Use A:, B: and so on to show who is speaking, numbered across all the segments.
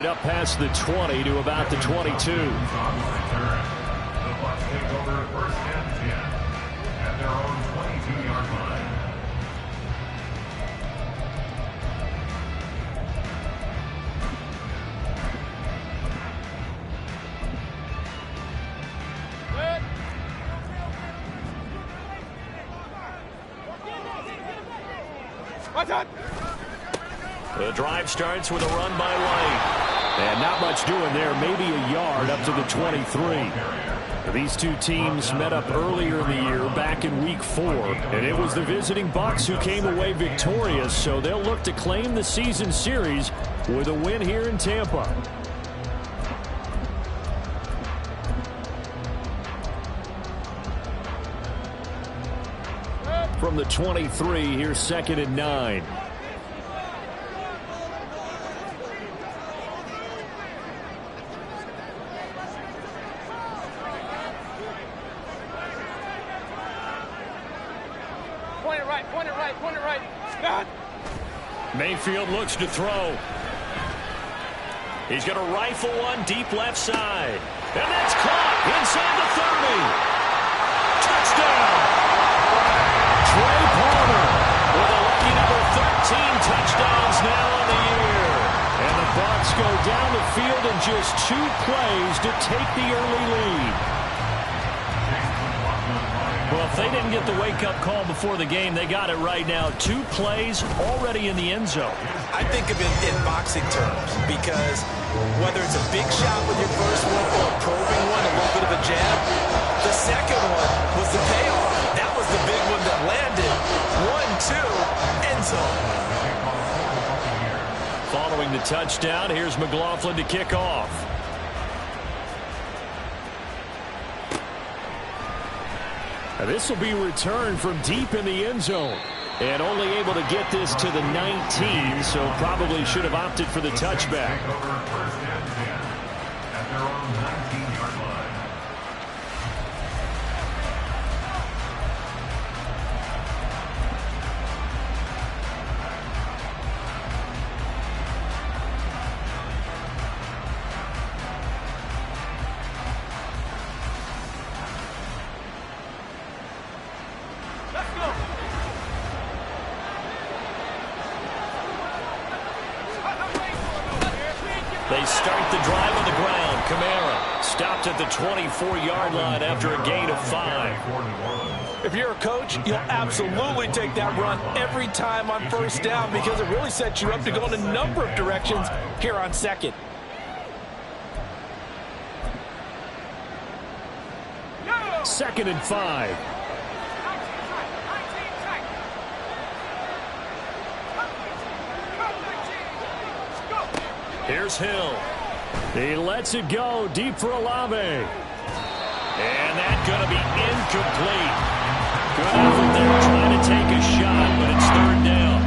A: Up past the 20 to about the 22. The drive starts with a run by White. And not much doing there, maybe a yard up to the 23. These two teams met up earlier in the year, back in week 4. And it was the visiting Bucs who came away victorious, so they'll look to claim the season series with a win here in Tampa. From the 23, here's 2nd and 9.
B: Point it right. God.
A: Mayfield looks to throw. He's going to rifle one deep left side. And that's caught inside the 30. Touchdown. Trey Palmer with a lucky number 13 touchdowns now on the year. And the Bucs go down the field in just 2 plays to take the early lead. Well, if they didn't get the wake-up call before the game, they got it right now. 2 plays already in the end zone.
C: I think of it in boxing terms because whether it's a big shot with your first one or a probing one, a little bit of a jab, the second one was the payoff. That was the big one that landed. 1-2, end zone.
A: Following the touchdown, here's McLaughlin to kick off. This will be returned from deep in the end zone. And only able to get this to the 19, so probably should have opted for the touchback. They start the drive on the ground. Kamara stopped at the 24-yard line after a gain of 5.
C: If you're a coach, you'll absolutely take that run every time on first down because it really sets you up to go in a number of directions here on second.
A: Second and 5. Here's Hill. He lets it go deep for Olave. And that's going to be incomplete. Good effort there trying to take a shot, but it's 3rd down.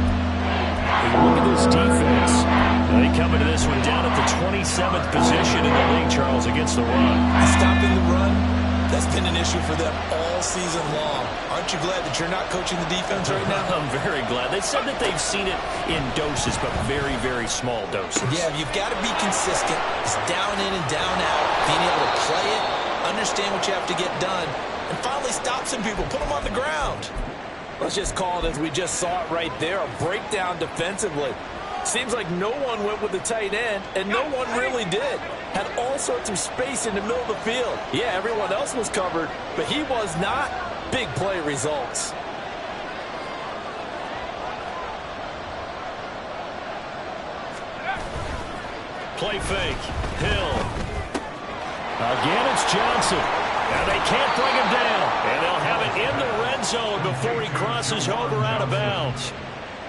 A: And look at this defense. They come into this one down at the 27th position in the league, Charles, against the run.
C: Stopping the run, that's been an issue for them all season long. Aren't you glad that you're not coaching the defense right now?
A: I'm very glad. They said that they've seen it in doses, but very, very small doses.
C: Yeah, you've got to be consistent. It's down in and down out. Being able to play it, understand what you have to get done, and finally stop some people, put them on the ground. Let's just call it as we just saw it right there, a breakdown defensively. Seems like no one went with the tight end, and no one really did. Had all sorts of space in the middle of the field. Yeah, everyone else was covered, but he was not. Big play results.
A: Play fake. Hill. Again, it's Johnson. And they can't bring him down. And they'll have it in the red zone before he crosses over out of bounds.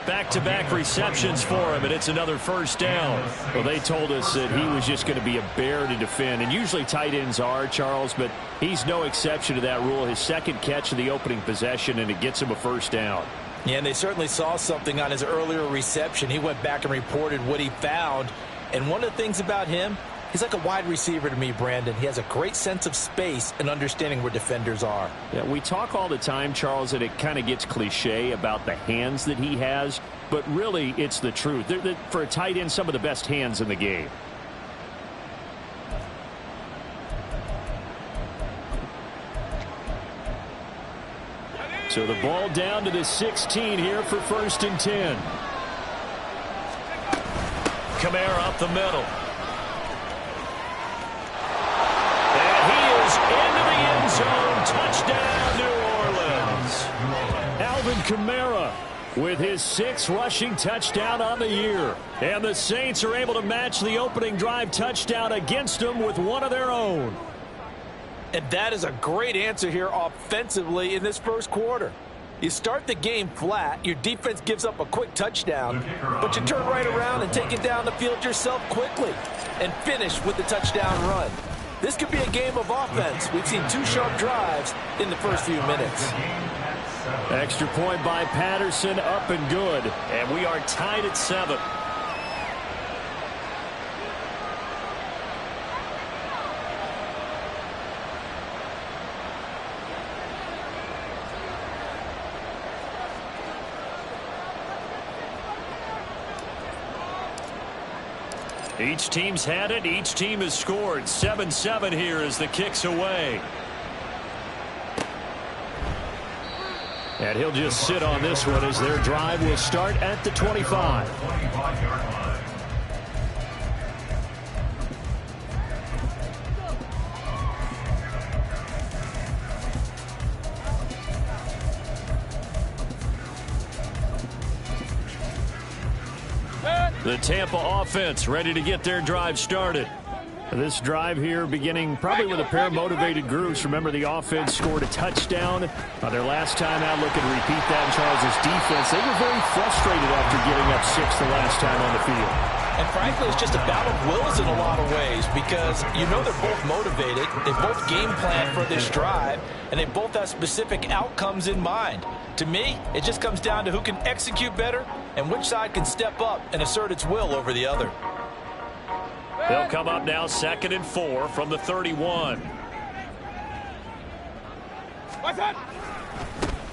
A: Back-to-back receptions for him, and it's another first down. Well, they told us that he was just going to be a bear to defend, and usually tight ends are, Charles, but he's no exception to that rule. His second catch of the opening possession, and it gets him a first down.
C: Yeah, and they certainly saw something on his earlier reception. He went back and reported what he found, and one of the things about him, he's like a wide receiver to me, Brandon. He has a great sense of space and understanding where defenders are.
A: Yeah, we talk all the time, Charles, and it kind of gets cliche about the hands that he has, but really it's the truth. For a tight end, some of the best hands in the game. So the ball down to the 16 here for 1st and 10. Kamara up the middle. And he is into the end zone. Touchdown, New Orleans. Alvin Kamara with his 6th rushing touchdown on the year. And the Saints are able to match the opening drive touchdown against them with one of their own.
C: And that is a great answer here offensively in this first quarter. You start the game flat, your defense gives up a quick touchdown, but you turn right around and take it down the field yourself quickly and finish with the touchdown run. This could be a game of offense. We've seen 2 sharp drives in the first few minutes.
A: Extra point by Patterson, up and good. And we are tied at 7. Each team's had it. Each team has scored. 7-7 here as the kick's away. And he'll just sit on this one as their drive will start at the 25. The Tampa offense ready to get their drive started. This drive here beginning probably with a pair of motivated groups. Remember, the offense scored a touchdown their last time out. Looking to repeat that in Charles' defense. They were very frustrated after giving up 6 the last time on the field.
C: And frankly, it's just a battle of wills in a lot of ways because you know they're both motivated. They both game plan for this drive, and they both have specific outcomes in mind. To me, it just comes down to who can execute better and which side can step up and assert its will over the other.
A: They'll come up now 2nd and 4 from the 31.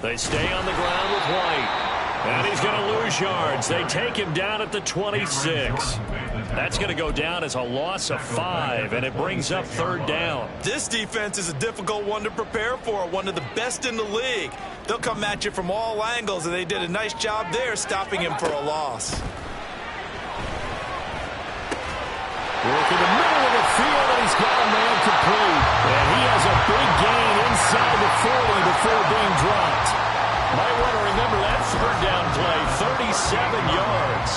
A: They stay on the ground with White. And he's going to lose yards. They take him down at the 26. That's going to go down as a loss of 5, and it brings up 3rd down.
C: This defense is a difficult one to prepare for, one of the best in the league. They'll come at you from all angles, and they did a nice job there stopping him for a loss.
A: Work in the middle of the field, and he's got a man complete. And he has a big gain inside the 40 before being dropped. Might want to remember that 3rd down play, 37 yards.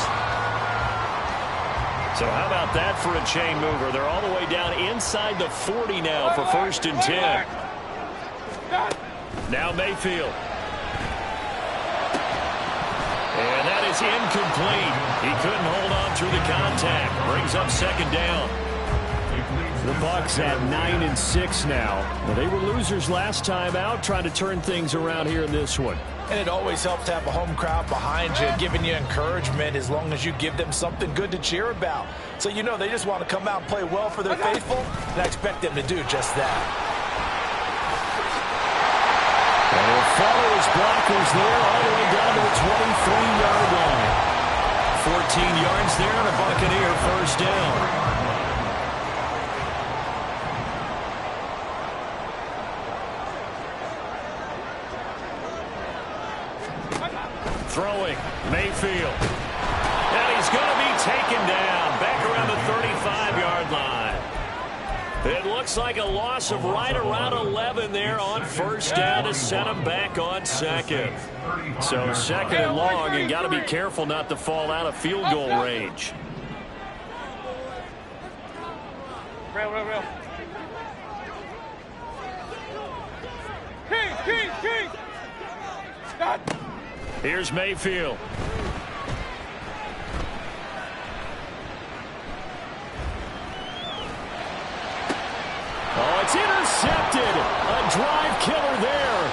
A: So how about that for a chain mover? They're all the way down inside the 40 now for 1st and 10. Now Mayfield. And that is incomplete. He couldn't hold on through the contact. Brings up 2nd down. The Bucs at 9-6 now. Well, they were losers last time out, trying to turn things around here in this one.
C: And it always helps to have a home crowd behind you, giving you encouragement as long as you give them something good to cheer about. So you know they just want to come out and play well for their faithful, and I expect them to do just that.
A: And he'll follow his blockers there all the way down to the 23-yard line. 14 yards there and a Buccaneer 1st down. Throwing, Mayfield. And he's going to be taken down back around the 35-yard line. It looks like a loss of right around 11 there on 1st down to set him back on 2nd. So 2nd and long, and got to be careful not to fall out of field goal range.
B: Real. King. Stop.
A: Here's Mayfield. Oh, it's intercepted. A drive killer there.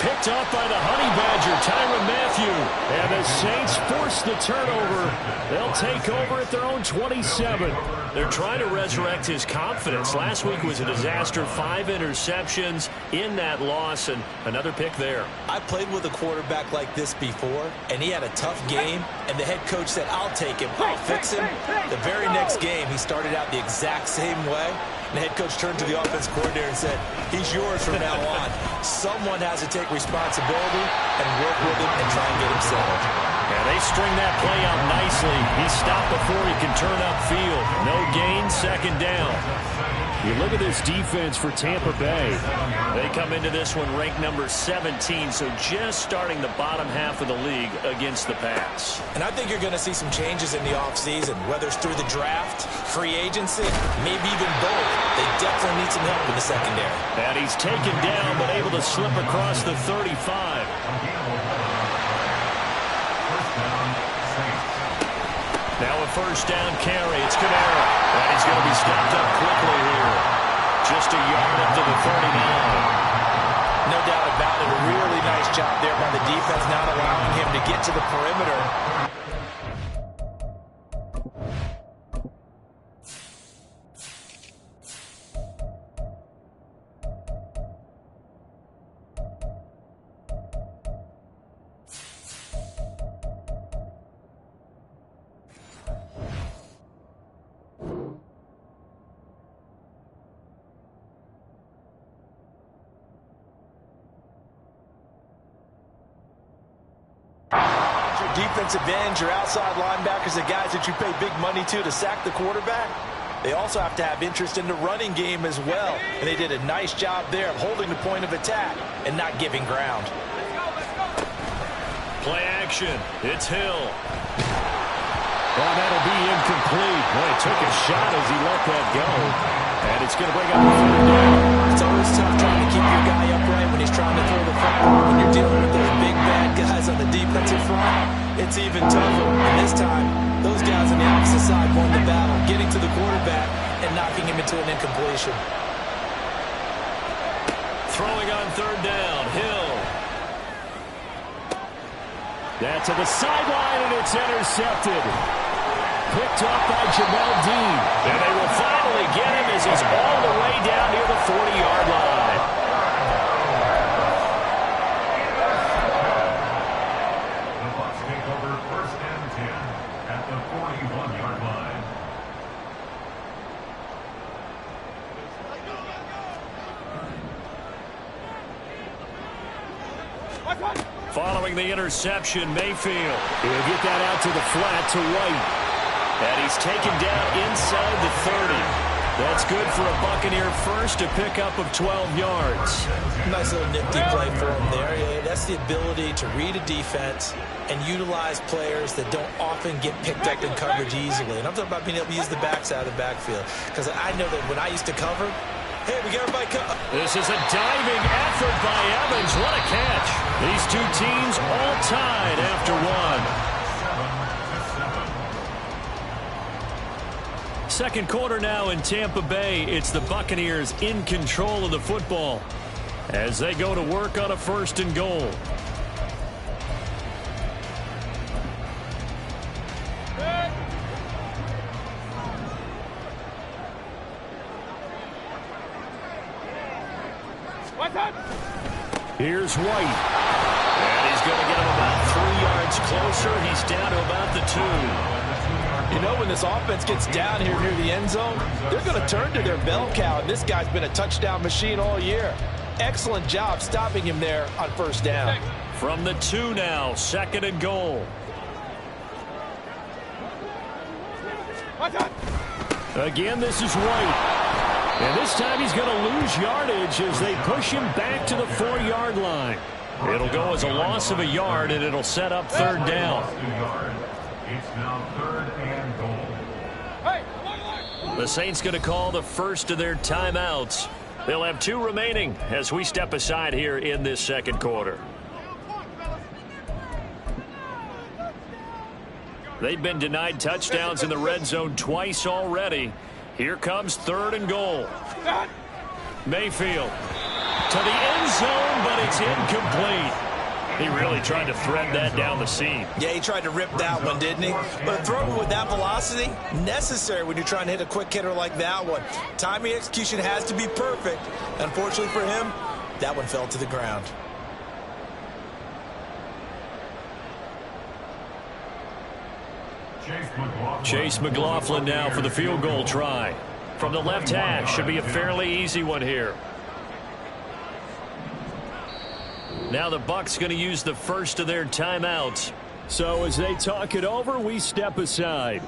A: Picked off by the Honey Badger, Tyrann Mathieu. And the Saints force the turnover. They'll take over at their own 27. They're trying to resurrect his confidence. Last week was a disaster. 5 interceptions in that loss, and another pick there.
C: I played with a quarterback like this before, and he had a tough game, and the head coach said, I'll take him, I'll fix him. The very next game, he started out the exact same way, And the head coach turned to the offense coordinator and said, he's yours from now on. Someone has to take responsibility and work with him and try and get him settled.
A: And they string that play out nicely. He stopped before he can turn upfield. No gain, second down. You look at this defense for Tampa Bay. They come into this one ranked number 17, so just starting the bottom half of the league against the pass.
C: And I think you're going to see some changes in the offseason, whether it's through the draft, free agency, maybe even both. They definitely need some help in the secondary.
A: And he's taken down, but able to slip across the 35. Now a first down carry. It's Kamara. And he's going to be stopped up quickly here. Just a yard up to the 39.
C: No doubt about it. A really nice job there by the defense, not allowing him to get to the perimeter. Defensive ends, your outside linebackers, the guys that you pay big money to sack the quarterback. They also have to have interest in the running game as well. And they did a nice job there of holding the point of attack and not giving ground.
A: Play action. It's Hill. Well, that'll be incomplete. Well, he took a shot as he let that go. And it's going to bring up a third down.
C: It's always tough trying to keep your guy upright when he's trying to throw the football. When you're dealing with those big, bad guys on the defensive front, it's even tougher. And this time, those guys on the opposite side won the battle, getting to the quarterback and knocking him into an incompletion.
A: Throwing on third down, Hill. That's to the sideline, and it's intercepted. Picked up by Jamel Dean. And they will finally get him as he's all the way down near the 40-yard line.
D: The Bucs take over first and 10 at the 41-yard line.
A: Following the interception, Mayfield. He'll get that out to the flat to White. And he's taken down inside the 30. That's good for a Buccaneer first, a pickup of 12 yards.
C: Nice little nifty play for him there. Yeah, that's the ability to read a defense and utilize players that don't often get picked up in coverage easily. And I'm talking about being able to use the backs out of the backfield. Because I know that when I used to cover, hey, we got everybody covered.
A: This is a diving effort by Evans. What a catch. These two teams all tied after one. Second quarter now in Tampa Bay. It's the Buccaneers in control of the football as they go to work on a first and goal. Here's White. And he's going to get him about 3 yards closer. He's down to about the 2.
C: You know, when this offense gets down here near the end zone, they're going to turn to their bell cow, and this guy's been a touchdown machine all year. Excellent job stopping him there on first down.
A: From the 2 now, second and goal. Again, this is White. And this time he's going to lose yardage as they push him back to the 4-yard line. It'll go as a loss of a yard, and it'll set up third down.
D: It's now third and goal.
A: The Saints going to call the first of their timeouts. They'll have 2 remaining as we step aside here in this second quarter. They've been denied touchdowns in the red zone twice already. Here comes third and goal. Mayfield to the end zone, but it's incomplete. He really tried to thread that down the seam.
C: Yeah, he tried to rip that one, didn't he? But a throw with that velocity, necessary when you're trying to hit a quick hitter like that one. Timing execution has to be perfect. Unfortunately for him, that one fell to the ground.
D: Chase McLaughlin
A: now for the field goal try. from the left hash. Should be a fairly easy one here. Now the Bucs going to use the first of their timeouts. So as they talk it over, we step aside.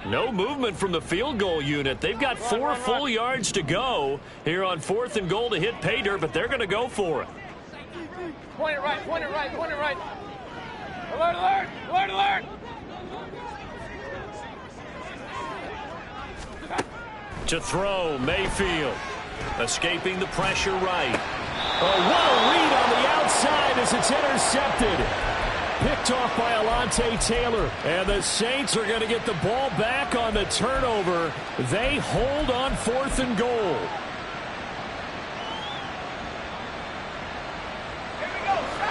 A: No movement from the field goal unit. They've got 4 full yards to go here on 4th and goal to hit pay dirt, but they're going to go for it.
B: Point it right, point it right, point it right. Alert, alert, alert, alert.
A: To throw, Mayfield. Escaping the pressure right. Oh, what a read on the outside as it's intercepted. Picked off by Alontae Taylor. And the Saints are going to get the ball back on the turnover. They hold on 4th and goal.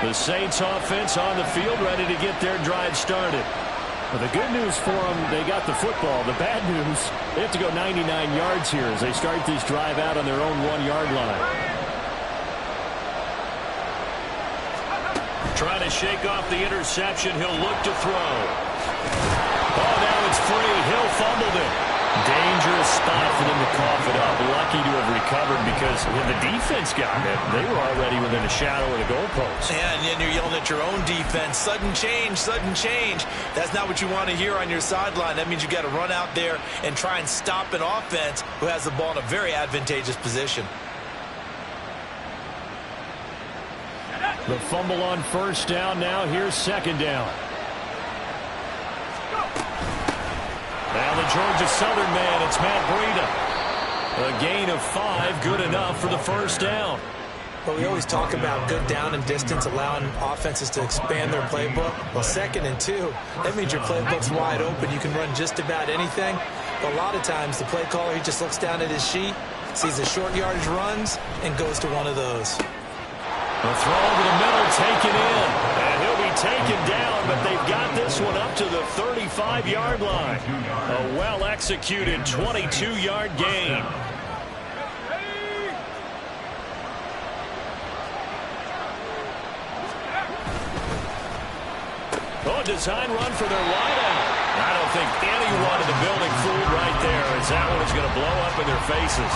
A: The Saints offense on the field ready to get their drive started. Well, the good news for them, they got the football. The bad news, they have to go 99 yards here as they start this drive out on their own 1-yard line. Trying to shake off the interception. He'll look to throw. Oh, now it's free. Hill fumbled it. Dangerous spot for them to cough it up. Lucky to have recovered because when the defense got it, they were already within a shadow of the goalpost.
C: Yeah, and then you're yelling at your own defense. Sudden change, sudden change. That's not what you want to hear on your sideline. That means you got to run out there and try and stop an offense who has the ball in a very advantageous position.
A: The fumble on first down. Now here's second down. Now the Georgia Southern man, it's Matt Breida. A gain of 5, good enough for the first down.
C: Well, we always talk about good down and distance, allowing offenses to expand their playbook. Well, 2nd and 2, that means your playbook's wide open. You can run just about anything. But a lot of times, the play caller, he just looks down at his sheet, sees the short yardage runs, and goes to one of those.
A: The throw over the middle, taken in. And he'll be taken down, but they've got this one up to the 35-yard line. A well-executed 22-yard gain. Oh, design run for their wideout. I don't think anyone in the building fooled right there as that one is going to blow up in their faces.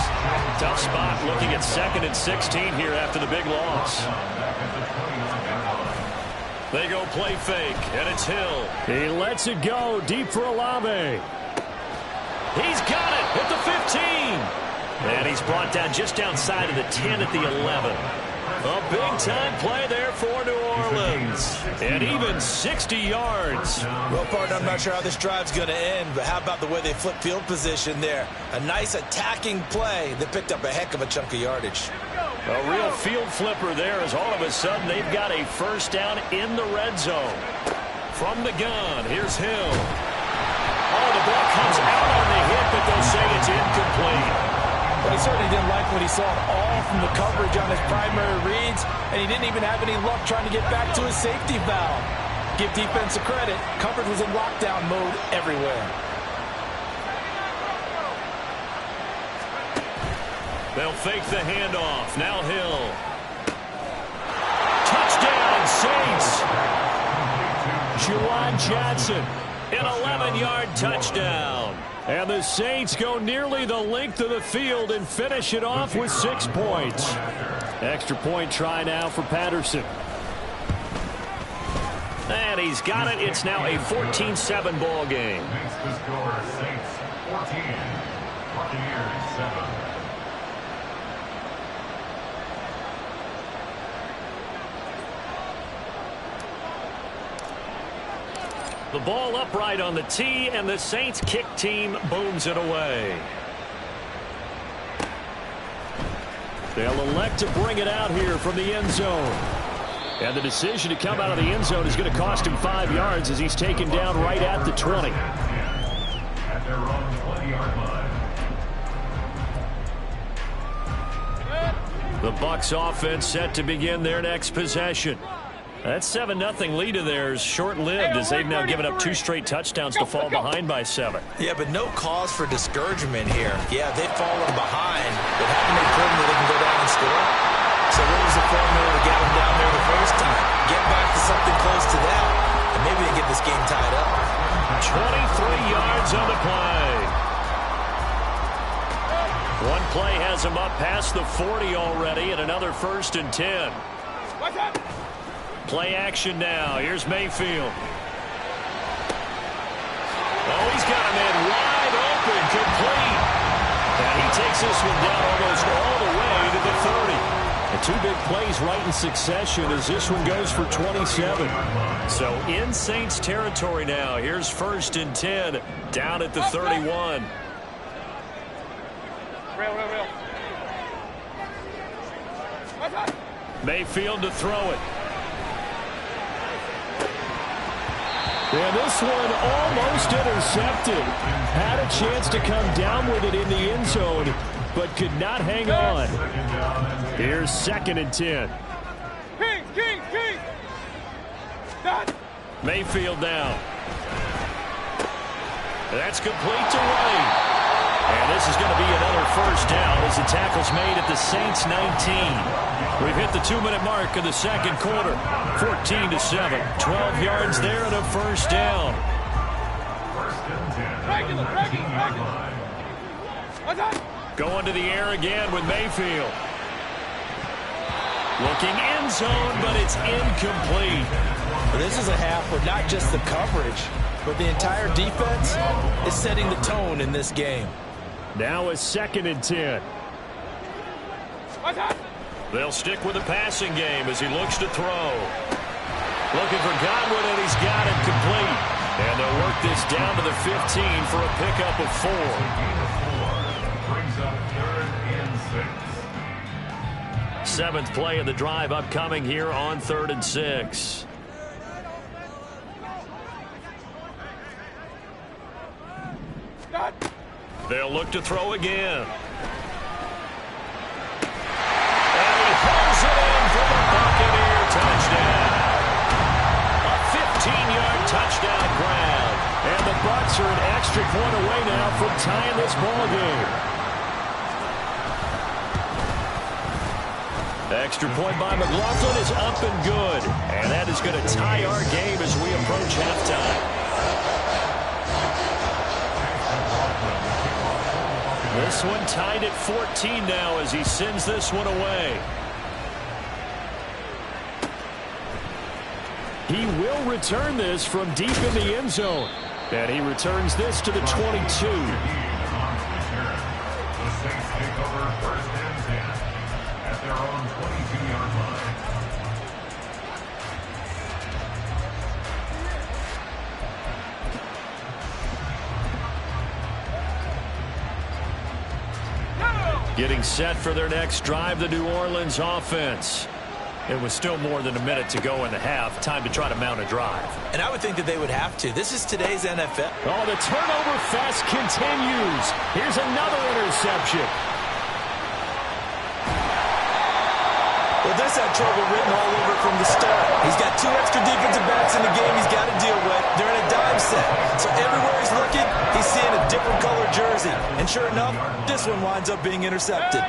A: Tough spot looking at 2nd and 16 here after the big loss. They go play fake, and it's Hill. He lets it go deep for Olave. He's got it at the 15. And he's brought down just outside of the 10 at the 11. A big-time play there for New Orleans. And even 60 yards.
C: Well, partner, I'm not sure how this drive's going to end, but how about the way they flip field position there? A nice attacking play that picked up a heck of a chunk of yardage.
A: A real field flipper there as all of a sudden they've got a first down in the red zone. From the gun, here's Hill. Oh, the ball comes out on the hit, but they'll say it's incomplete.
E: But he certainly didn't like what he saw at all from the coverage on his primary reads, and he didn't even have any luck trying to get back to his safety valve. Give defense a credit. Coverage was in lockdown mode everywhere.
A: They'll fake the handoff. Now Hill. Touchdown, Saints. Juwan Johnson, an 11-yard touchdown. And the Saints go nearly the length of the field and finish it off with 6 points. Extra point try now for Patterson. And he's got it. It's now a 14-7 ball game.
D: Makes the score Saints 14, Buccaneers 7.
A: The ball upright on the tee, and the Saints kick team booms it away. They'll elect to bring it out here from the end zone. And the decision to come out of the end zone is going to cost him 5 yards as he's taken down right at the 20.
D: At their own 20-yard line.
A: The Bucs offense set to begin their next possession. That 7-0 lead of theirs short-lived as they've now given up 2 straight touchdowns to fall behind by 7.
C: Yeah, but no cause for discouragement here. Yeah, they've fallen behind, but haven't they proven that they can go down and score?
A: yards on the play. One play has him up past the 40 already, and another 1st and 10. Play action now. Here's Mayfield. Oh, he's got him in wide open, complete. And he takes this one down almost all the way to the 30. And 2 big plays right in succession as this one goes for 27. So in Saints territory now. Here's 1st and 10 down at the 31.
B: Real.
A: Mayfield to throw it. And this one almost intercepted. Had a chance to come down with it in the end zone, but could not hang on. Here's 2nd and 10.
B: King. Done.
A: Mayfield now. That's complete to White. And this is going to be another 1st down as the tackle's made at the Saints 19. We've hit the 2-minute mark of the 2nd quarter. 14-7. 12 yards there and a 1st down.
B: Regular.
A: Going to the air again with Mayfield. Looking end zone, but it's incomplete.
E: But this is a half where not just the coverage, but the entire defense is setting the tone in this game.
A: Now a 2nd and 10. They'll stick with the passing game as he looks to throw. Looking for Godwin, and he's got it complete. And they'll work this down to the 15 for a pickup of 4.
D: Brings up 3rd and 6.
A: 7th play of the drive upcoming here on 3rd and 6. They'll look to throw again. And he pulls it in for the Buccaneer touchdown. A 15-yard touchdown grab. And the Bucs are an extra point away now from tying this ball game. Extra point by McLaughlin is up and good. And that is going to tie our game as we approach halftime. This one tied at 14 now as he sends this one away. He will return this from deep in the end zone. And he returns this to the 22.
D: The Saints take over 1st and 10 at their own 22-yard line.
A: Getting set for their next drive, the New Orleans offense. It was still more than a minute to go in the half. Time to try to mount a drive.
C: And I would think that they would have to. This is today's NFL.
A: Oh, the turnover fest continues. Here's another interception.
E: Well, this had trouble written all over from the start. He's got 2 extra defensive backs in the game he's got to deal with. They're in a dime set. So everywhere he's looking, he's seeing a different color jersey. And sure enough, this one winds up being intercepted.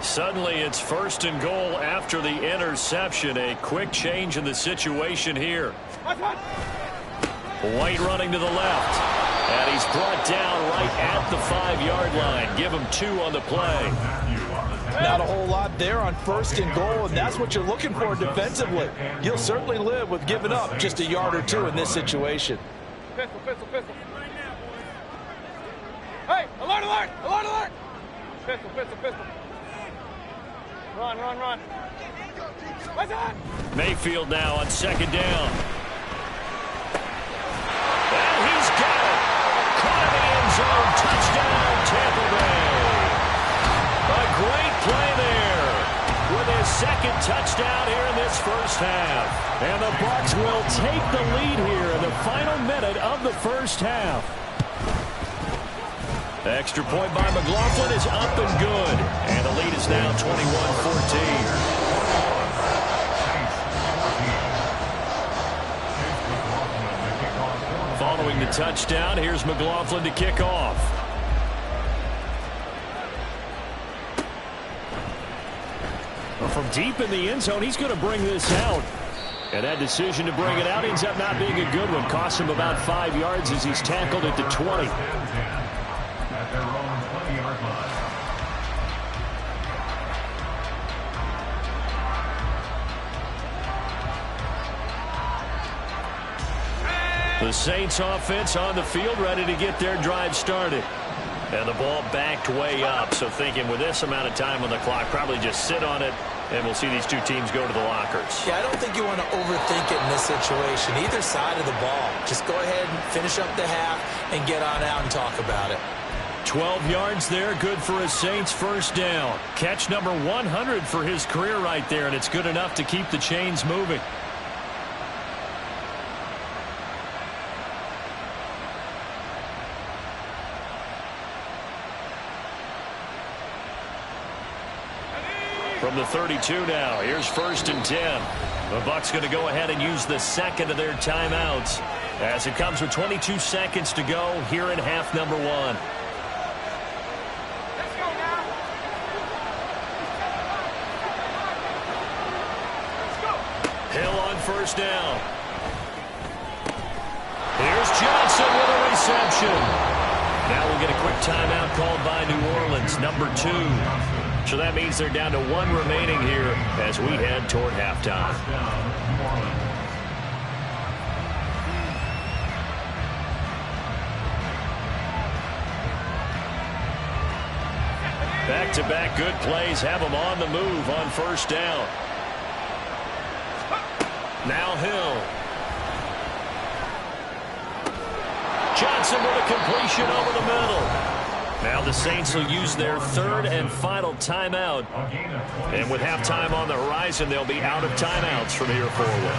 A: Suddenly, it's 1st and goal after the interception. A quick change in the situation here. White running to the left. And he's brought down right at the 5-yard line. Give him 2 on the play.
E: Not a whole lot there on 1st and goal, and that's what you're looking for defensively. You'll certainly live with giving up just a yard or 2 in this situation.
B: Pistol. Hey, alert! Pistol. Run. What's that?
A: Mayfield now on 2nd down. And he's got it. Caught in the end zone. Touchdown, Tampa Bay. A great play there with his 2nd touchdown here in this 1st half. And the Bucs will take the lead here in the final minute of the 1st half. Extra point by McLaughlin is up and good. And the lead is now 21-14. Following the touchdown, here's McLaughlin to kick off. From deep in the end zone, he's going to bring this out. And that decision to bring it out ends up not being a good one. Costs him about 5 yards as he's tackled at the 20.
D: At their own 20-yard line.
A: The Saints offense on the field, ready to get their drive started. And the ball backed way up, so thinking with this amount of time on the clock, probably just sit on it, and we'll see these two teams go to the lockers.
C: Yeah, I don't think you want to overthink it in this situation. Either side of the ball. Just go ahead and finish up the half and get on out and talk about it.
A: 12 yards there, good for a Saints first down. Catch number 100 for his career right there, and it's good enough to keep the chains moving. From the 32 now, here's 1st and 10. The Bucs going to go ahead and use the second of their timeouts as it comes with 22 seconds to go here in half number 1.
B: Let's go now. Let's go.
A: Hill on 1st down. Here's Johnson with a reception. Now we'll get a quick timeout called by New Orleans, number 2. So that means they're down to 1 remaining here as we head toward halftime. Back-to-back good plays have them on the move on 1st down. Now Hill. Johnson with a completion over the middle. Now the Saints will use their 3rd and final timeout. And with halftime on the horizon, they'll be out of timeouts from here forward.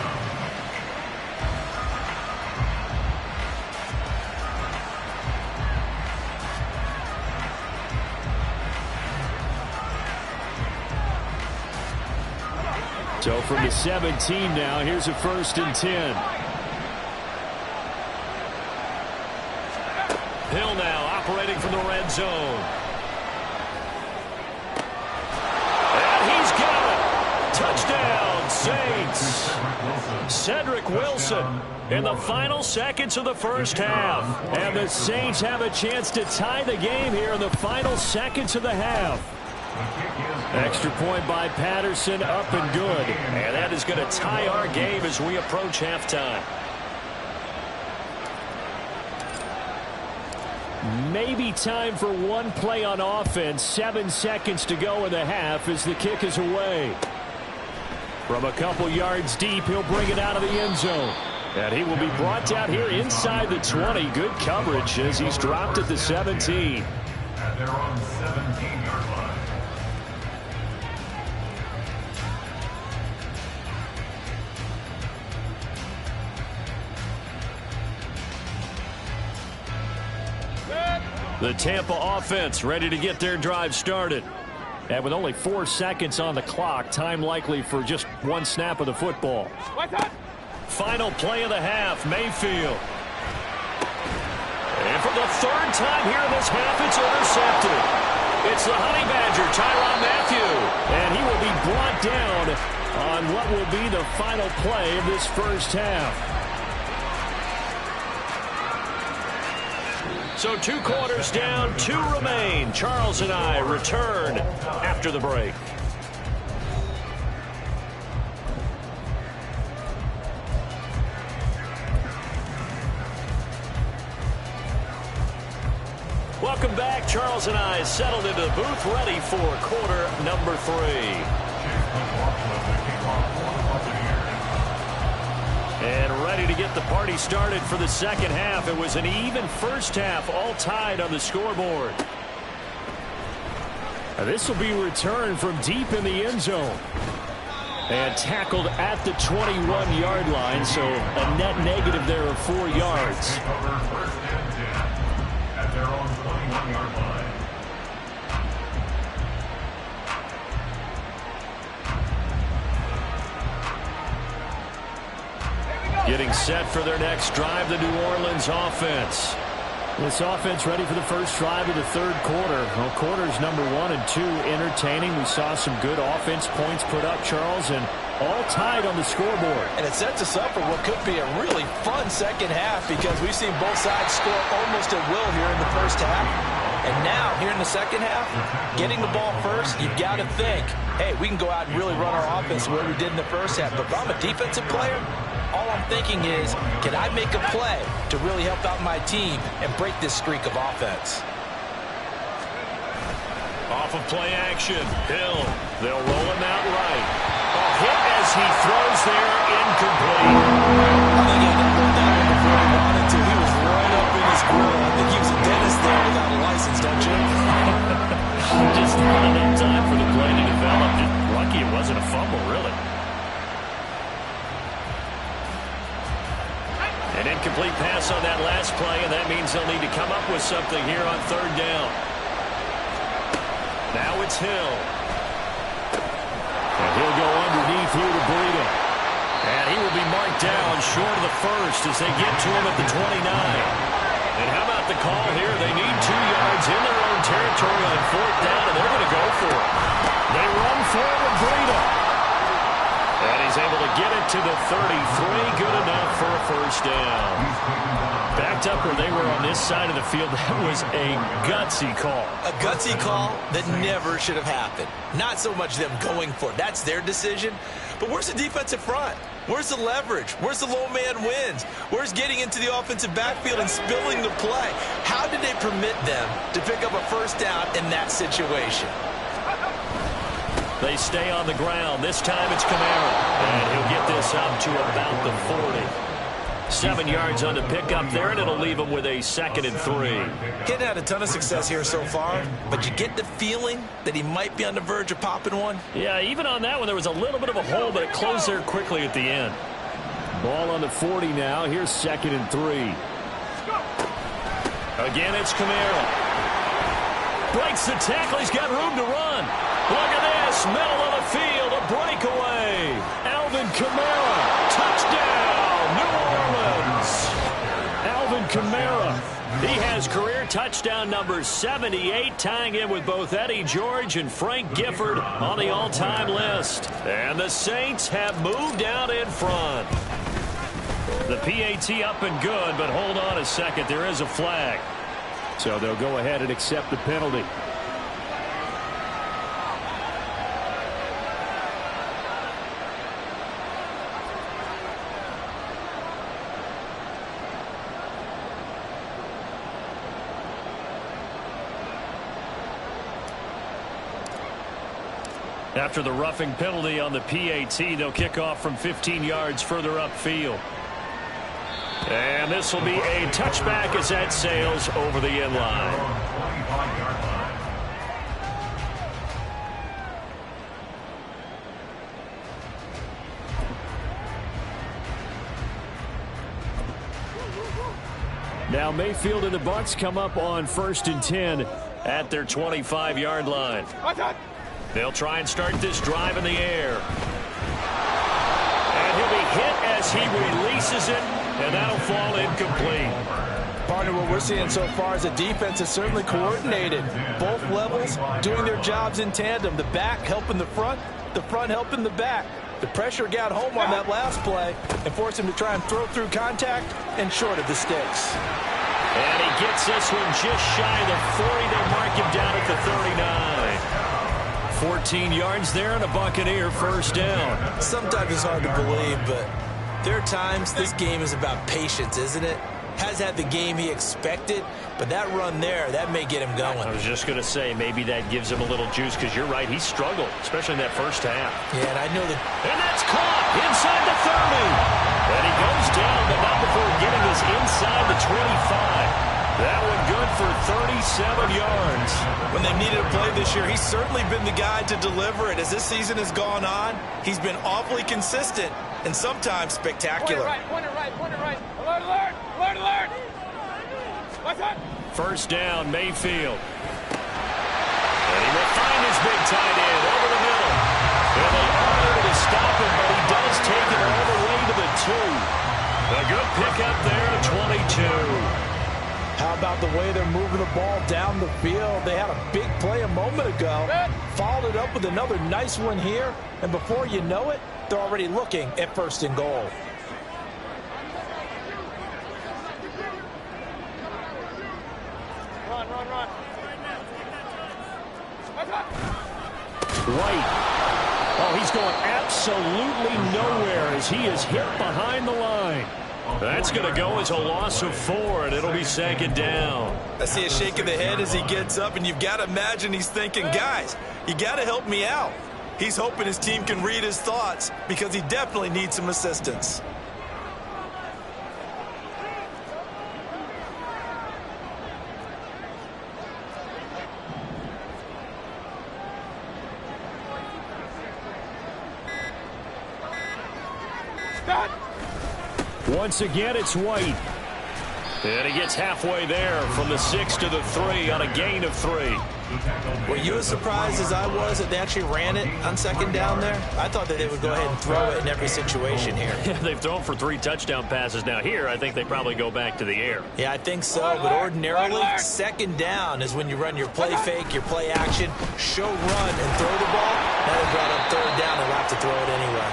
A: So from the 17 now, here's a 1st and 10. Hill now operating from the red zone. And he's got it. Touchdown, Saints. Cedric Wilson in the final seconds of the first half. And the Saints have a chance to tie the game here in the final seconds of the half. Extra point by Patterson, up and good. And that is going to tie our game as we approach halftime. Maybe time for one play on offense. 7 seconds to go in the half as the kick is away. From a couple yards deep, he'll bring it out of the end zone. And he will be brought down here inside the 20. Good coverage as he's dropped at the 17.
D: At their own 17-yard line.
A: The Tampa offense ready to get their drive started. And with only 4 seconds on the clock, time likely for just 1 snap of the football. Final play of the half, Mayfield. And for the 3rd time here in this half, it's intercepted. It's the Honey Badger, Tyrann Mathieu. And he will be brought down on what will be the final play of this first half. So 2 quarters down, 2 remain. Charles and I return after the break. Welcome back. Charles and I settled into the booth, ready for quarter number 3. And ready to get the party started for the second half. It was an even first half, all tied on the scoreboard. Now this will be returned from deep in the end zone. And tackled at the 21-yard line, so a net negative there of 4 yards.
D: At their own 21-yard line.
A: Getting set for their next drive, the New Orleans offense. This offense ready for the first drive of the 3rd quarter. Well, quarters number 1 and 2 entertaining. We saw some good offense points put up, Charles, and all tied on the scoreboard.
E: And it sets us up for what could be a really fun second half because we've seen both sides score almost at will here in the first half. And now, here in the second half, getting the ball first, you've got to think, hey, we can go out and really run our offense the way we did in the first half. But if I'm a defensive player, all I'm thinking is, can I make a play to really help out my team and break this streak of offense?
A: Off of play action, Hill. They'll roll him out right. A hit as he throws there, incomplete.
E: I think he had to hold that one before he wanted to. He was right up in his grill. I think he was a dentist there without a license, don't you?
A: Just not enough time for the play to develop. Lucky it wasn't a fumble, really. An incomplete pass on that last play, and that means they'll need to come up with something here on third down. Now it's Hill. And he'll go underneath here to Breida. And he will be marked down short of the first as they get to him at the 29. And how about the call here? They need 2 yards in their own territory on fourth down, and they're going to go for it. They run forward, Breida. And he's able to get it to the 33. Good enough for a first down. Backed up where they were on this side of the field. That was a gutsy call.
E: A gutsy call that never should have happened. Not so much them going for it. That's their decision. But where's the defensive front? Where's the leverage? Where's the low man wins? Where's getting into the offensive backfield and spilling the play? How did they permit them to pick up a first down in that situation?
A: They stay on the ground. This time it's Kamara. And he'll get this up to about the 40. 7 yards on the pickup there, and it'll leave him with a 2nd and 3.
E: He hadn't had a ton of success here so far, but you get the feeling that he might be on the verge of popping one.
A: Yeah, even on that one, there was a little bit of a hole, but it closed there quickly at the end. Ball on the 40 now. Here's 2nd and 3. Again, it's Kamara. Breaks the tackle. He's got room to run. Look at this. Middle of the field. A breakaway. Alvin Kamara. Touchdown. New Orleans. Alvin Kamara. He has career touchdown number 78, tying in with both Eddie George and Frank Gifford on the all-time list. And the Saints have moved out in front. The PAT up and good, but hold on a second. There is a flag. So they'll go ahead and accept the penalty. After the roughing penalty on the PAT, they'll kick off from 15 yards further upfield. And this will be a touchback as that sails over the end line. Now Mayfield and the Bucs come up on 1st and 10 at their 25-yard line. They'll try and start this drive in the air. And he'll be hit as he releases it, and that'll fall incomplete.
E: Partner, what we're seeing so far is the defense is certainly coordinated. Both levels doing their jobs in tandem. The back helping the front helping the back. The pressure got home on that last play and forced him to try and throw through contact and short of the sticks.
A: And he gets this one just shy of the 40. They'll mark him down at the 39. 14 yards there and a Buccaneer first down.
E: Sometimes it's hard to believe, but there are times this game is about patience, isn't it? Has had the game he expected, but that run there, that may get him going.
A: I was just going to say, maybe that gives him a little juice, because you're right, he struggled, especially in that first half.
E: Yeah, and I know that.
A: And that's caught inside the 30. And he goes down, but not before getting us inside the 25. That one good for 37 yards.
E: When they needed a play this year, he's certainly been the guy to deliver it. As this season has gone on, he's been awfully consistent and sometimes spectacular.
B: Point it right. Alert, alert, alert, alert. What's that?
A: First down, Mayfield. And he will find his big tight end over the middle. And they are able to stop him, but he does take it all the way to the 2. A good pickup there to 22.
E: How about the way they're moving the ball down the field? They had a big play a moment ago. Followed it up with another nice one here. And before you know it, they're already looking at 1st and goal.
B: Run.
A: White. Oh, he's going absolutely nowhere as he is hit behind the line. That's going to go as a loss of 4, and it'll be 2nd down.
C: I see a shake of the head as he gets up, and you've got to imagine he's thinking, guys, you got to help me out. He's hoping his team can read his thoughts because he definitely needs some assistance.
A: Once again, it's White. And he gets halfway there from the 6 to the 3 on a gain of 3.
C: Were you as surprised as I was that they actually ran it on 2nd down there? I thought that they would go ahead and throw it in every situation here.
A: They've thrown for 3 touchdown passes. Now here, I think they probably go back to the air.
C: Yeah, I think so, but ordinarily, 2nd down is when you run your play fake, your play action, show run, and throw the ball. Now they brought up 3rd down, they'll have to throw it anyway.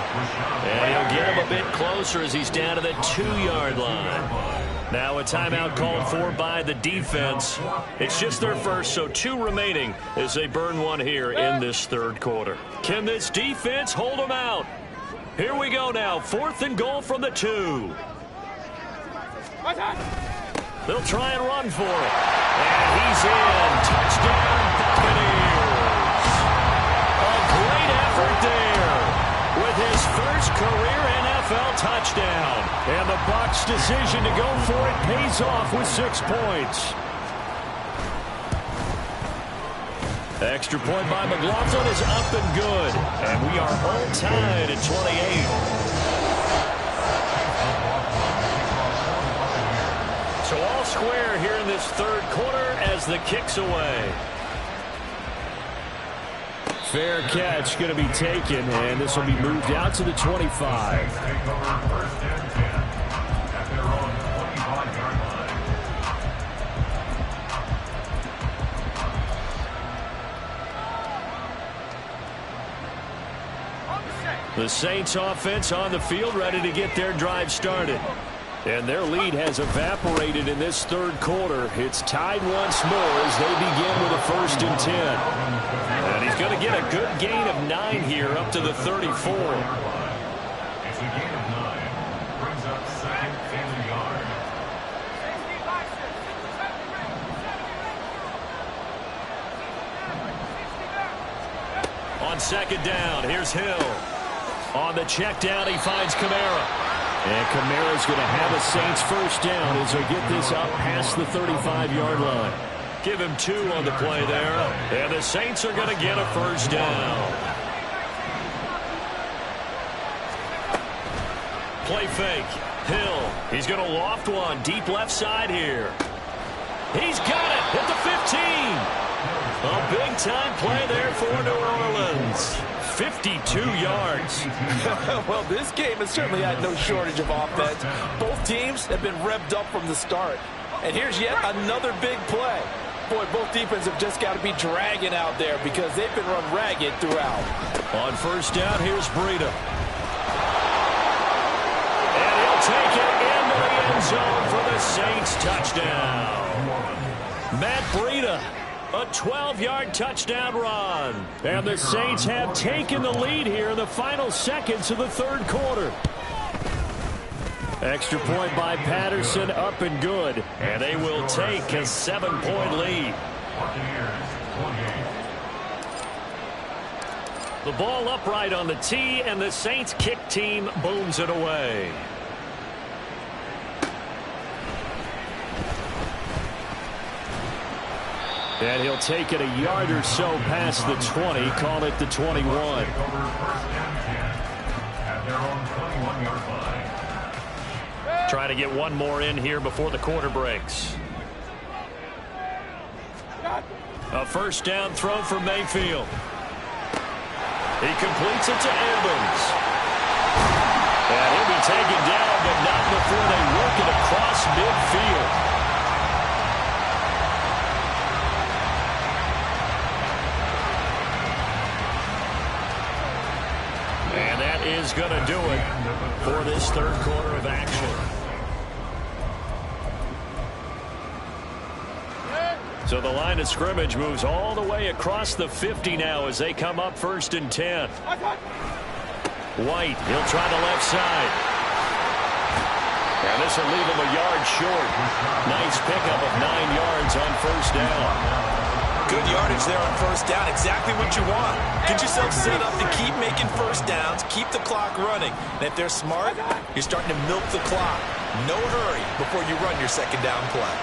A: And he'll get him a bit closer as he's down to the 2-yard line. Now a timeout called for by the defense. It's just their first, so 2 remaining as they burn 1 here in this 3rd quarter. Can this defense hold them out? Here we go now, 4th and goal from the 2. They'll try and run for it. And he's in. Touchdown, Buccaneers. A great effort there with his first career NFL touchdown. And the Bucs' decision to go for it pays off with 6 points. Extra point by McLaughlin is up and good. And we are all tied at 28. So all square here in this 3rd quarter as the kick's away. Fair catch going to be taken, and this will be moved out to the 25. The Saints offense on the field ready to get their drive started. And their lead has evaporated in this 3rd quarter. It's tied once more as they begin with a 1st and 10. And he's going to get a good gain of 9 here up to the 34.
D: It's a gain of 9. Brings up 2nd and a yard.
A: On 2nd down, here's Hill. On the check down, he finds Kamara. And Kamara's going to have a Saints 1st down as they get this up past the 35-yard line. Give him 2 on the play there. And the Saints are going to get a 1st down. Play fake. Hill. He's going to loft one deep left side here. He's got it at the 15. A big-time play there for New Orleans. 52 yards.
E: Well, this game has certainly had no shortage of offense. Both teams have been revved up from the start. And here's yet another big play. Boy, both defenses have just got to be dragging out there because they've been run ragged throughout.
A: On 1st down, here's Breida. And he'll take it into the end zone for the Saints touchdown. Matt Breida. A 12-yard touchdown run. And the Saints have taken the lead here in the final seconds of the 3rd quarter. Extra point by Patterson, up and good. And they will take a 7-point lead. The ball upright on the tee, and the Saints kick team booms it away. And he'll take it a yard or so past the 20, call it the 21. Trying to get one more in here before the quarter breaks. A 1st down throw for Mayfield. He completes it to Evans. And he'll be taken down, but not before they work it across midfield. that is going to do it for this third quarter of action. So the line of scrimmage moves all the way across the 50 now as they come up 1st and 10. White, he'll try the left side. And this will leave him a yard short. Nice pickup of 9 yards on 1st down.
C: Good yardage there on 1st down. Exactly what you want. Get yourself set up to keep making 1st downs, keep the clock running. And if they're smart, you're starting to milk the clock. No hurry before you run your 2nd down play.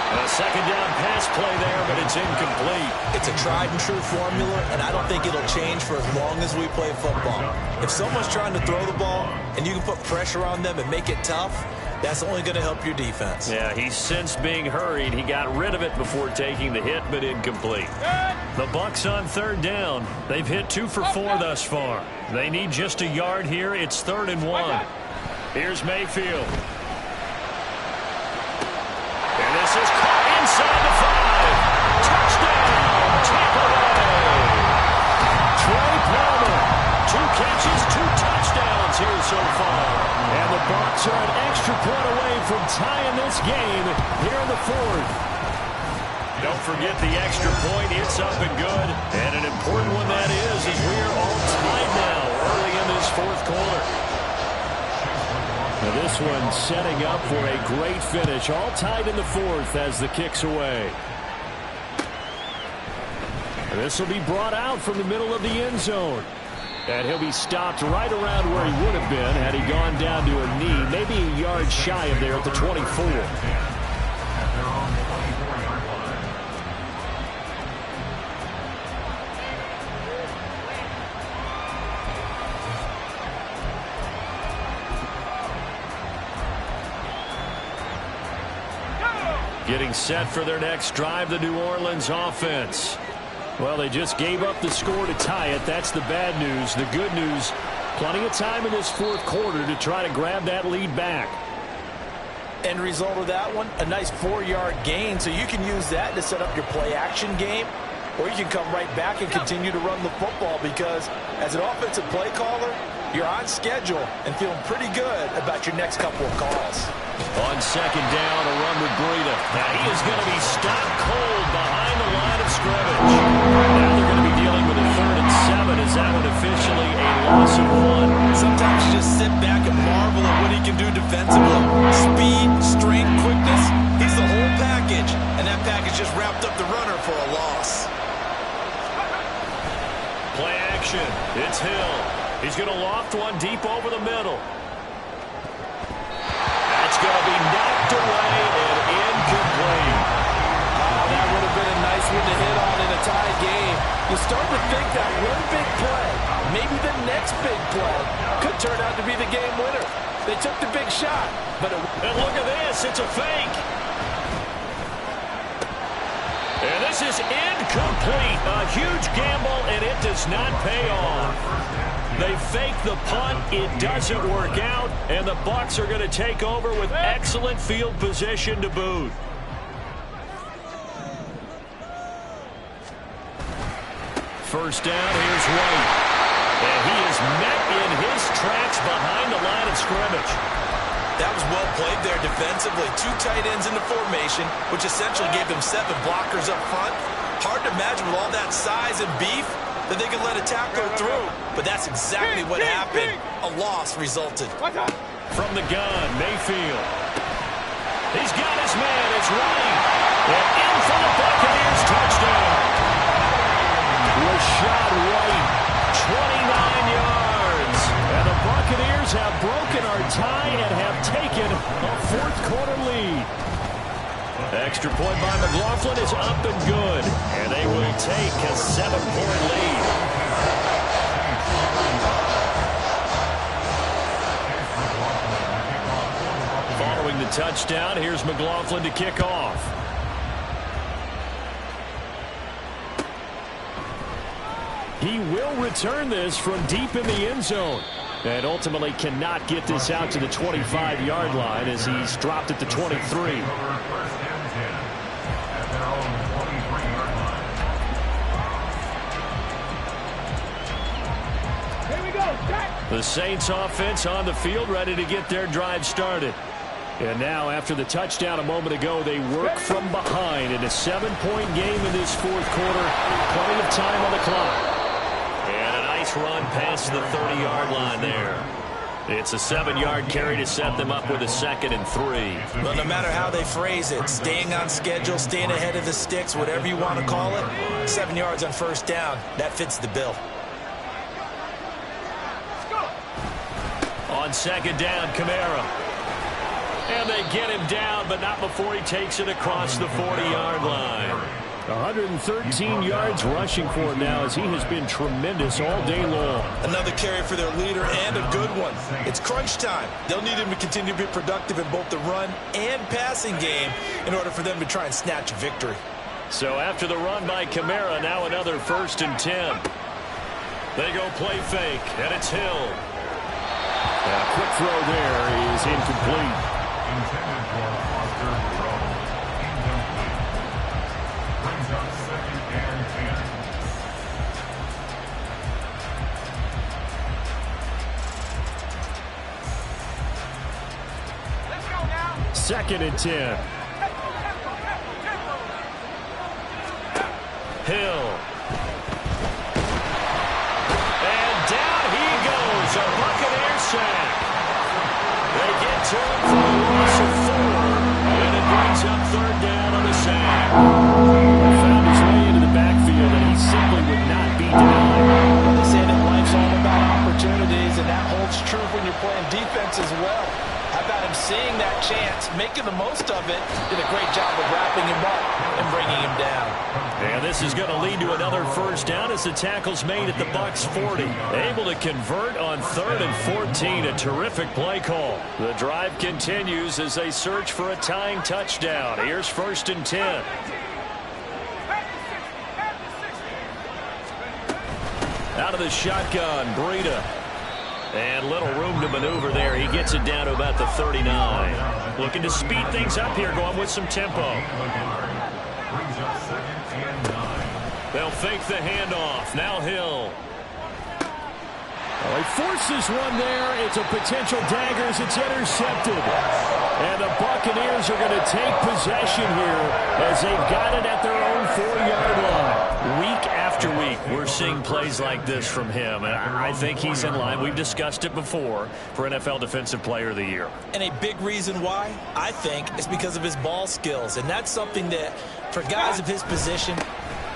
A: A 2nd down pass play there, but it's incomplete.
C: It's a tried and true formula, and I don't think it'll change for as long as we play football. If someone's trying to throw the ball and you can put pressure on them and make it tough, that's only going to help your defense.
A: Yeah, he's since being hurried. He got rid of it before taking the hit, but incomplete. The Bucs on 3rd down. They've hit 2 for 4 thus far. They need just a yard here. It's 3rd and 1. Here's Mayfield. And this is caught inside the 5. Touchdown, Tampa Bay. Trey Palmer, 2 catches, 2 touchdowns here so far. And the Bucs are an extra point away from tying this game here in the 4th. Don't forget the extra point. It's up and good. And an important one that is as we are all tied now early in this 4th quarter. Now this one setting up for a great finish. All tied in the 4th as the kick's away. And this will be brought out from the middle of the end zone. And he'll be stopped right around where he would have been had he gone down to a knee, maybe a yard shy of there at the 24. Getting set for their next drive, the New Orleans offense. Well, they just gave up the score to tie it. That's the bad news. The good news, plenty of time in this 4th quarter to try to grab that lead back.
E: End result of that one, a nice 4-yard gain, so you can use that to set up your play-action game, or you can come right back and continue to run the football because as an offensive play caller, you're on schedule and feeling pretty good about your next couple of calls.
A: On 2nd down, a run with Breida. Now he is going to be stopped cold behind the line of scrimmage. Now they're going to be dealing with a 3rd and 7. Is that one officially a loss of 1?
C: Sometimes you just sit back and marvel at what he can do defensively. Speed, strength, quickness. He's the whole package. And that package just wrapped up the runner for a loss.
A: Play action. It's Hill. He's going to loft one deep over the middle. That's going to be knocked away and incomplete.
E: Oh, that would have been a nice one to hit on in a tie game. You start to think that one big play, maybe the next big play, could turn out to be the game winner. They took the big shot, but
A: and look at this, it's a fake. And this is incomplete. A huge gamble, and it does not pay off. They fake the punt. It doesn't work out, and the Bucs are going to take over with excellent field position to boot. First down, here's White. And he is met in his tracks behind the line of scrimmage.
C: That was well played there defensively. 2 tight ends in the formation, which essentially gave them 7 blockers up front. Hard to imagine with all that size and beef that they could let a tackler through. But that's exactly what happened. A loss resulted.
A: From the gun, Mayfield. He's got his man. It's White. And in for the Buccaneers touchdown. Rashad White, 29 yards. And the Buccaneers have broken our tie and have taken a 4th quarter lead. Extra point by McLaughlin is up and good. And they will take a 7-point lead. Following the touchdown, here's McLaughlin to kick off. He will return this from deep in the end zone. And ultimately cannot get this out to the 25-yard line as he's dropped at the 23.
B: Here we
A: The Saints offense on the field, ready to get their drive started. And now, after the touchdown a moment ago, they work from behind in a 7-point game in this fourth quarter. Plenty of time on the clock. And a nice run past the 30-yard line there. It's a 7-yard carry to set them up with a 2nd and 3.
C: Well, no matter how they phrase it, staying on schedule, staying ahead of the sticks, whatever you want to call it, 7 yards on first down, that fits the bill.
A: On 2nd down, Kamara. And they get him down, but not before he takes it across the 40-yard line. 113 yards rushing for him now as he has been tremendous all day long.
C: Another carry for their leader and a good one. It's crunch time. They'll need him to continue to be productive in both the run and passing game in order for them to try and snatch a victory.
A: So after the run by Kamara, now another 1st and 10. They go play fake, and it's Hill. A quick throw there is incomplete.
D: Intended for Foster Rowe. Incomplete. Brings up 2nd and 10.
B: Let's go now.
A: 2nd and 10. Hill. And down he goes. A Buccaneer sack. They get to him for a loss of 4. And it brings up 3rd down on the sack. He found his way into the backfield, and he simply would not be denied.
E: Well, they say that life's all about opportunities, and that holds true when you're playing defense as well. How about him seeing that chance, making the most of it, did a great job of wrapping him up and bringing him down.
A: And this is going to lead to another 1st down as the tackle's made at the Bucs 40. Able to convert on 3rd and 14. A terrific play call. The drive continues as they search for a tying touchdown. Here's 1st and 10. Out of the shotgun, Breida. And little room to maneuver there. He gets it down to about the 39. Looking to speed things up here, going with some tempo.
D: Brings up 2nd and 9.
A: They'll fake the handoff. Now Hill. Well, he forces one there. It's a potential dagger as it's intercepted. And the Buccaneers are going to take possession here as they've got it at their own 4-yard line. Week after week, we're seeing plays like this from him. And I think he's in line. We've discussed it before for NFL Defensive Player of the Year.
C: And a big reason why, I think, is because of his ball skills. And that's something that, for guys of his position,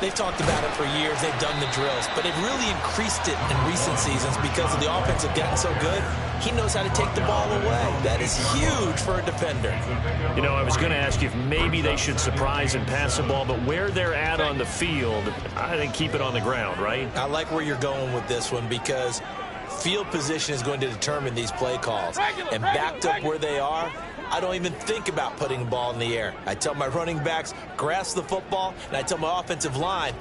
C: they've talked about it for years. They've done the drills. But they've really increased it in recent seasons because of the offense have gotten so good. He knows how to take the ball away. That is huge for a defender.
A: You know, I was going to ask you if maybe they should surprise and pass the ball, but where they're at on the field, I think keep it on the ground, right?
C: I like where you're going with this one because field position is going to determine these play calls. And backed up where they are, I don't even think about putting the ball in the air. I tell my running backs, grasp the football, and I tell my offensive line,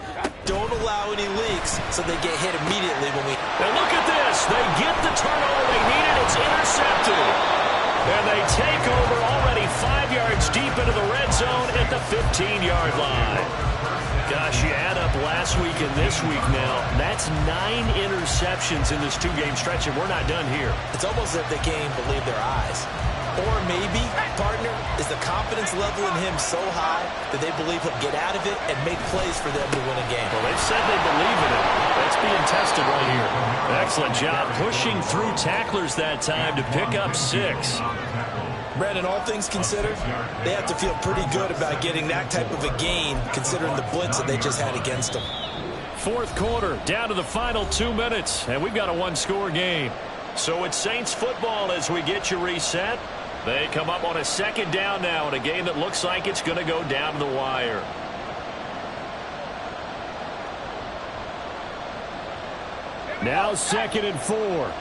C: don't allow any leaks so they get hit immediately when we...
A: And look at this. They get the turnover they needed. It's intercepted. And they take over already 5 yards deep into the red zone at the 15-yard line. Gosh, you add up last week and this week now. That's 9 interceptions in this 2-game stretch, and we're not done here.
C: It's almost as if they can't even believe their eyes. Or maybe, partner, is the confidence level in him so high that they believe he'll get out of it and make plays for them to win a game.
A: Well, they've said they believe in it. That's being tested right here. Excellent job pushing through tacklers that time to pick up 6.
C: Brandon, all things considered, they have to feel pretty good about getting that type of a gain considering the blitz that they just had against them.
A: Fourth quarter, down to the final 2 minutes, and we've got a 1-score game. So it's Saints football as we get you reset. They come up on a 2nd down now in a game that looks like it's going to go down to the wire. Now 2nd and 4.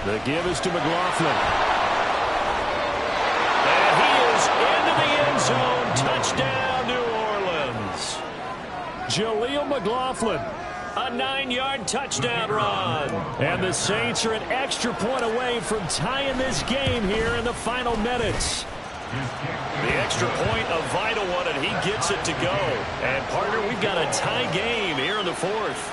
A: The give is to McLaughlin. And he is into the end zone. Touchdown, New Orleans. Jaleel McLaughlin, a 9-yard touchdown run. And the Saints are an extra point away from tying this game here in the final minutes.
D: His kick
A: The extra point, a vital one, and he gets it to go. And, partner, we've got a tie game here in the fourth.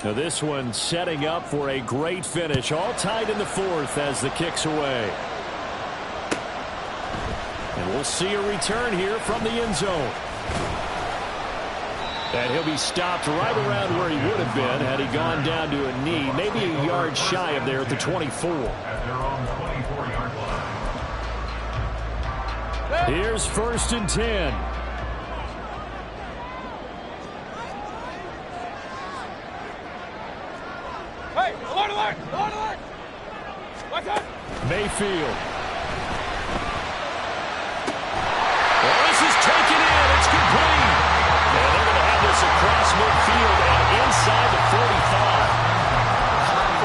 A: Now this one setting up for a great finish. All tied in the fourth as the kick's away. And we'll see a return here from the end zone. And he'll be stopped right around where he would have been had he gone down to a knee, maybe a yard shy of there at the 24.
D: At their own 24-yard line.
A: Here's 1st and 10.
B: Hey, alert, alert, alert, alert! Watch out!
A: Mayfield. Well, this is taken in. It's complete. And they're going to have this across midfield and inside the 45.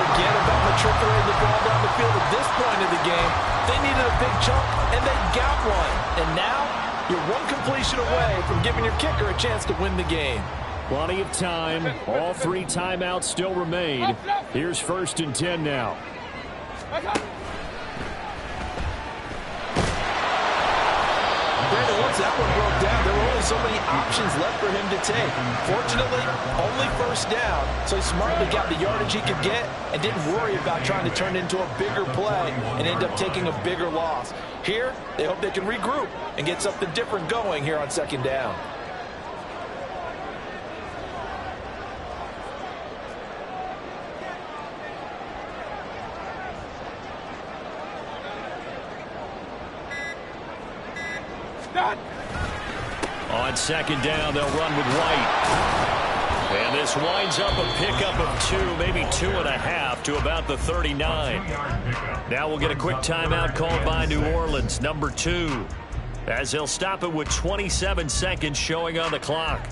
E: Forget about matriculating the ball down the field at this point of the game. They needed a big chunk, and they got one. And now, you're one completion away from giving your kicker a chance to win the game.
A: Plenty of time. All 3 timeouts still remain. Here's 1st and 10 now.
E: Brandon, once that one broke down, there were only so many options left for him to take. Fortunately, only 1st down, so he smartly got the yardage he could get and didn't worry about trying to turn it into a bigger play and end up taking a bigger loss. Here, they hope they can regroup and get something different going here on 2nd down.
A: On 2nd down, they'll run with White. And this winds up a pickup of 2, maybe 2.5 to about the 39. Now we'll get a quick timeout called by New Orleans, number 2, as they'll stop it with 27 seconds showing on the clock.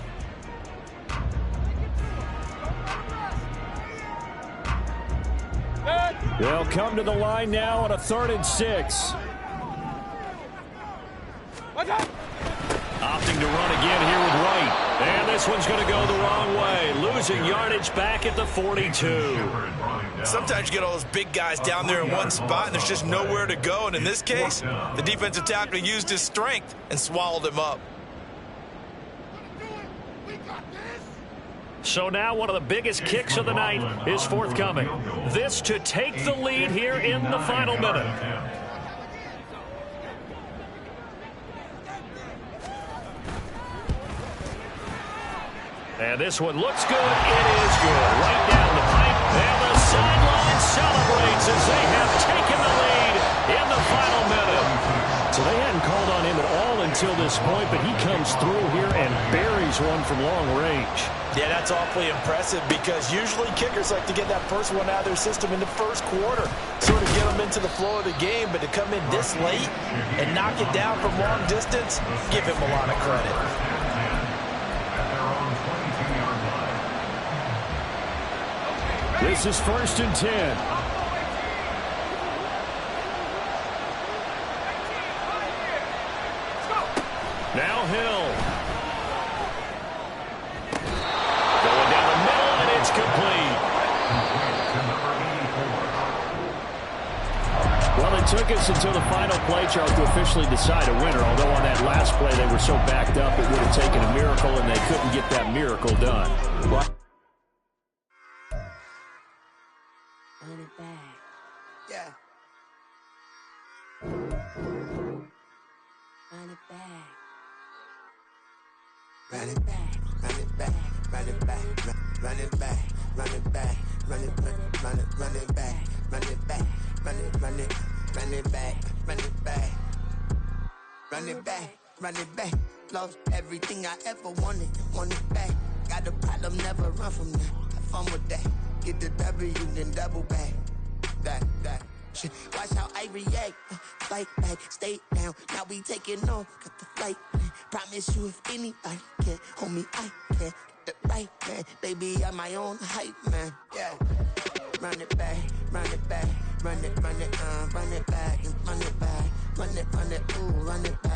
A: They'll come to the line now on a 3rd and 6. Opting to run again here with White. And this one's going to go the wrong way. Losing yardage back at the 42.
C: Sometimes you get all those big guys down there in one spot, and there's just nowhere to go. And in this case, the defensive tackle used his strength and swallowed him up.
A: So now one of the biggest kicks of the night is forthcoming. This to take the lead here in the final minute. And this one looks good. It is good. Right down the pipe. And the sideline celebrates as they have taken the lead in the final minute. So they hadn't called on him at all until this point, but he comes through here and buries one from long range.
E: Yeah, that's awfully impressive because usually kickers like to get that first one out of their system in the first quarter, sort of get them into the flow of the game, but to come in this late and knock it down from long distance, give him a lot of credit.
A: This is 1st and 10. Now Hill. Going down the middle, and it's complete. Well, it took us until the final play, Charles, to officially decide a winner, although on that last play they were so backed up it would have taken a miracle, and they couldn't get that miracle done.
F: Run it back.
G: Yeah.
F: Run it back.
G: Run it back. Run it back. Run it back. Run it back. Run it back. Run it back. Run it back. Run it back. Run it back. Run it back. Run it back. Run it back. Run it back. Lost everything I ever wanted. Want it back. Got a problem, never run from that. Have fun with that. Get the W, then double back. That shit. Watch how I react. Fight back, stay down. Now we taking off. Got the flight plan. Promise you if anybody can, homie, I can. Get the right man. Baby, I'm my own hype man. Yeah. Run it back, run it back, run it back, run it back, run it back, ooh, run it back.